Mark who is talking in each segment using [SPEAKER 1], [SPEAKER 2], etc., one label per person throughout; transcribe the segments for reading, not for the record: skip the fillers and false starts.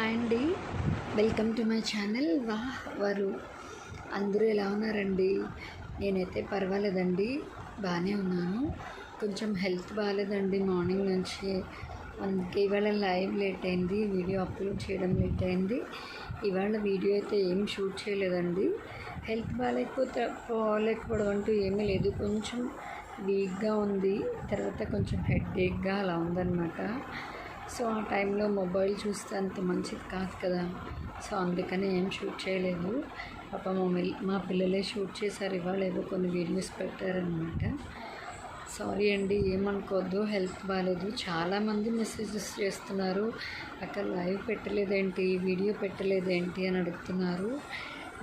[SPEAKER 1] Hi అండి, welcome to my channel వారు అందరూ ఎలా ఉన్నారండి? నేనైతే పర్వాలేదండి, బాగానే ఉన్నాను. కొంచెం హెల్త్ బాగాలేదండి మార్నింగ్ నుంచి, అందుకే ఇవాళ లైవ్ లేట్ అయింది, వీడియో అప్లోడ్ చేయడం లేట్ అయింది. ఇవాళ వీడియో అయితే ఏం షూట్ చేయలేదండి. హెల్త్ బాగాలేకపోవడం అంటూ ఏమీ లేదు, కొంచెం వీక్గా ఉంది, తర్వాత కొంచెం హెడేక్గా అలా ఉందన్నమాట. సో ఆ టైంలో మొబైల్ చూస్తే అంత మంచిది కాదు కదా, సో అందుకని ఏం షూట్ చేయలేదు. పాప మా పిల్లలే షూట్ చేశారు, ఇవాళ ఏవో కొన్ని వీడియోస్ పెట్టారనమాట. సారీ అండి, ఏమనుకోవద్దు, హెల్త్ బాగాలేదు. చాలామంది మెసేజెస్ చేస్తున్నారు, అక్కడ లైవ్ పెట్టలేదేంటి, వీడియో పెట్టలేదేంటి అని అడుగుతున్నారు.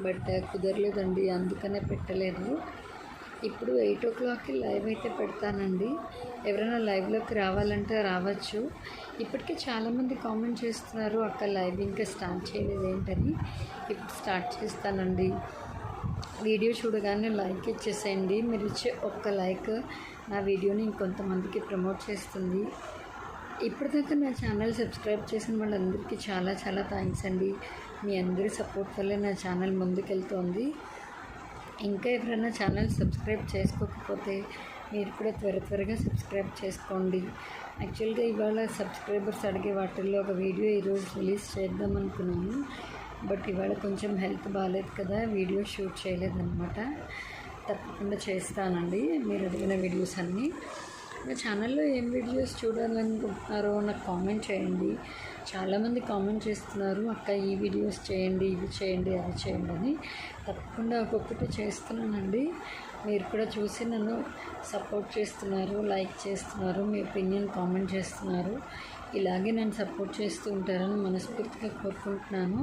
[SPEAKER 1] బట్ కుదరలేదండి, అందుకనే పెట్టలేదు. ఇప్పుడు 8 o'clockకి లైవ్ అయితే పెడతానండి. ఎవరైనా లైవ్లోకి రావాలంటే రావచ్చు. ఇప్పటికే చాలామంది కామెంట్ చేస్తున్నారు, అక్క లైవ్ ఇంకా స్టార్ట్ చేయలేదు ఏంటని. ఇప్పుడు స్టార్ట్ చేస్తానండి. వీడియో చూడగానే లైక్ ఇచ్చేసేయండి. మీరు ఇచ్చే ఒక్క లైక్ నా వీడియోని ఇంకొంతమందికి ప్రమోట్ చేస్తుంది. ఇప్పటిదాకా నా ఛానల్ సబ్స్క్రైబ్ చేసిన వాళ్ళందరికీ చాలా చాలా థ్యాంక్స్ అండి. మీ అందరి సపోర్ట్ వల్లే నా ఛానల్ ముందుకెళ్తోంది. ఇంకా ఎవరైనా ఛానల్ సబ్స్క్రైబ్ చేసుకోకపోతే మీరు కూడా త్వరగా సబ్స్క్రైబ్ చేసుకోండి. యాక్చువల్గా ఇవాళ సబ్స్క్రైబర్స్ అడిగే వాటిల్లో ఒక వీడియో ఈరోజు రిలీజ్ చేద్దాం అనుకున్నాను. బట్ ఇవాళ కొంచెం హెల్త్ బాగాలేదు కదా, వీడియో షూట్ చేయలేదన్నమాట. తప్పకుండా చేస్తానండి మీరు అడిగిన వీడియోస్ అన్నీ. నా ఛానల్లో ఏం వీడియోస్ చూడాలనుకుంటున్నారో నాకు కామెంట్ చేయండి. చాలామంది కామెంట్ చేస్తున్నారు, అక్క ఈ వీడియోస్ చేయండి, ఇవి చేయండి, అవి చేయండి అని. తప్పకుండా ఒక్కొక్కటి చేస్తున్నానండి. మీరు కూడా చూసి నన్ను సపోర్ట్ చేస్తున్నారు, లైక్ చేస్తున్నారు, మీ ఒపీనియన్ కామెంట్ చేస్తున్నారు. ఇలాగే నన్ను సపోర్ట్ చేస్తూ ఉంటారని మనస్ఫూర్తిగా కోరుకుంటున్నాను.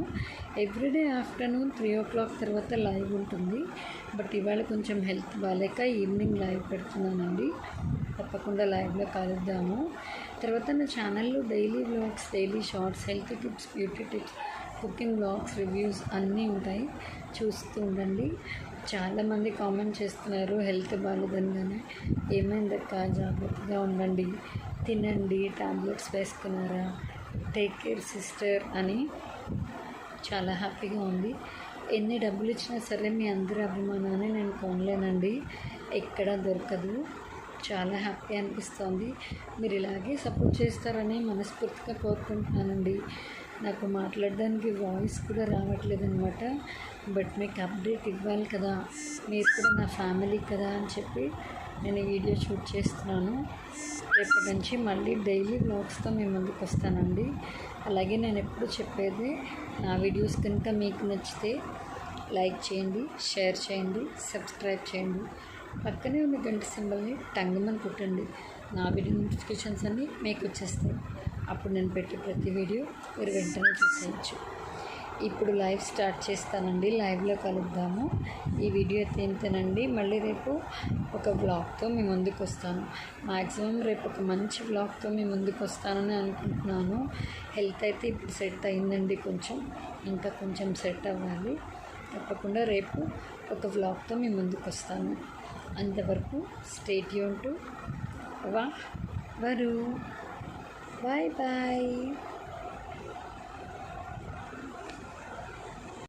[SPEAKER 1] ఎవ్రీడే ఆఫ్టర్నూన్ 3 o'clock తర్వాత లైవ్ ఉంటుంది. బట్ ఇవాళ కొంచెం హెల్త్ బాగాలేక ఈవినింగ్ లైవ్ పెడుతున్నానండి. తప్పకుండా లైవ్లో కలుద్దాము. తర్వాత నా ఛానల్లో daily vlogs, daily shorts, health tips, beauty tips, cooking vlogs, reviews అన్నీ ఉంటాయి, చూస్తూ ఉండండి. చాలామంది కామెంట్ చేస్తున్నారు హెల్త్ బాగాలేదనగానే, ఏమైందక్క, జాగ్రత్తగా ఉండండి, తినండి, టాబ్లెట్స్ వేసుకున్నారా, టేక్ కేర్ సిస్టర్ అని. చాలా హ్యాపీగా ఉంది. ఎన్ని డబ్బులు ఇచ్చినా సరే మీ అందరి అభిమానాన్ని నేను కొనలేనండి, ఎక్కడా దొరకదు. చాలా హ్యాపీ అనిపిస్తుంది. మీరు ఇలాగే సపోర్ట్ చేస్తారని మనస్ఫూర్తిగా కోరుకుంటున్నానండి. నాకు మాట్లాడడానికి వాయిస్ కూడా రావట్లేదు అనమాట. బట్ మీకు అప్డేట్ ఇవ్వాలి కదా, మీరు కూడా నా ఫ్యామిలీ కదా అని చెప్పి నేను వీడియో షూట్ చేస్తున్నాను. రేపటి నుంచి మళ్ళీ డైలీ వ్లాగ్స్తో మీ ముందుకు వస్తానండి. అలాగే నేను ఎప్పుడు చెప్పేది, నా వీడియోస్ కనుక మీకు నచ్చితే లైక్ చేయండి, షేర్ చేయండి, సబ్స్క్రైబ్ చేయండి. పక్కనే ఉన్న గంట సింబల్ని టంగమని కొట్టండి. నా వీడియో నోటిఫికేషన్స్ అన్నీ మీకు వచ్చేస్తాయి. అప్పుడు నేను పెట్టే ప్రతి వీడియో మీరు వెంటనే చూసేయచ్చు. ఇప్పుడు లైవ్ స్టార్ట్ చేస్తానండి, లైవ్లో కలుద్దాము. ఈ వీడియో అయితే ఇంతేనండి. మళ్ళీ రేపు ఒక వ్లాగ్తో మీ ముందుకు వస్తాను. మ్యాక్సిమం రేపు ఒక మంచి వ్లాగ్తో మీ ముందుకు వస్తానని అనుకుంటున్నాను. హెల్త్ అయితే ఇప్పుడు సెట్ అయిందండి, ఇంకా కొంచెం సెట్ అవ్వాలి. తప్పకుండా రేపు ఒక వ్లాగ్తో మీ ముందుకు వస్తాను. అంతవరకు స్టే ట్యూన్ టు వారు. Bye bye.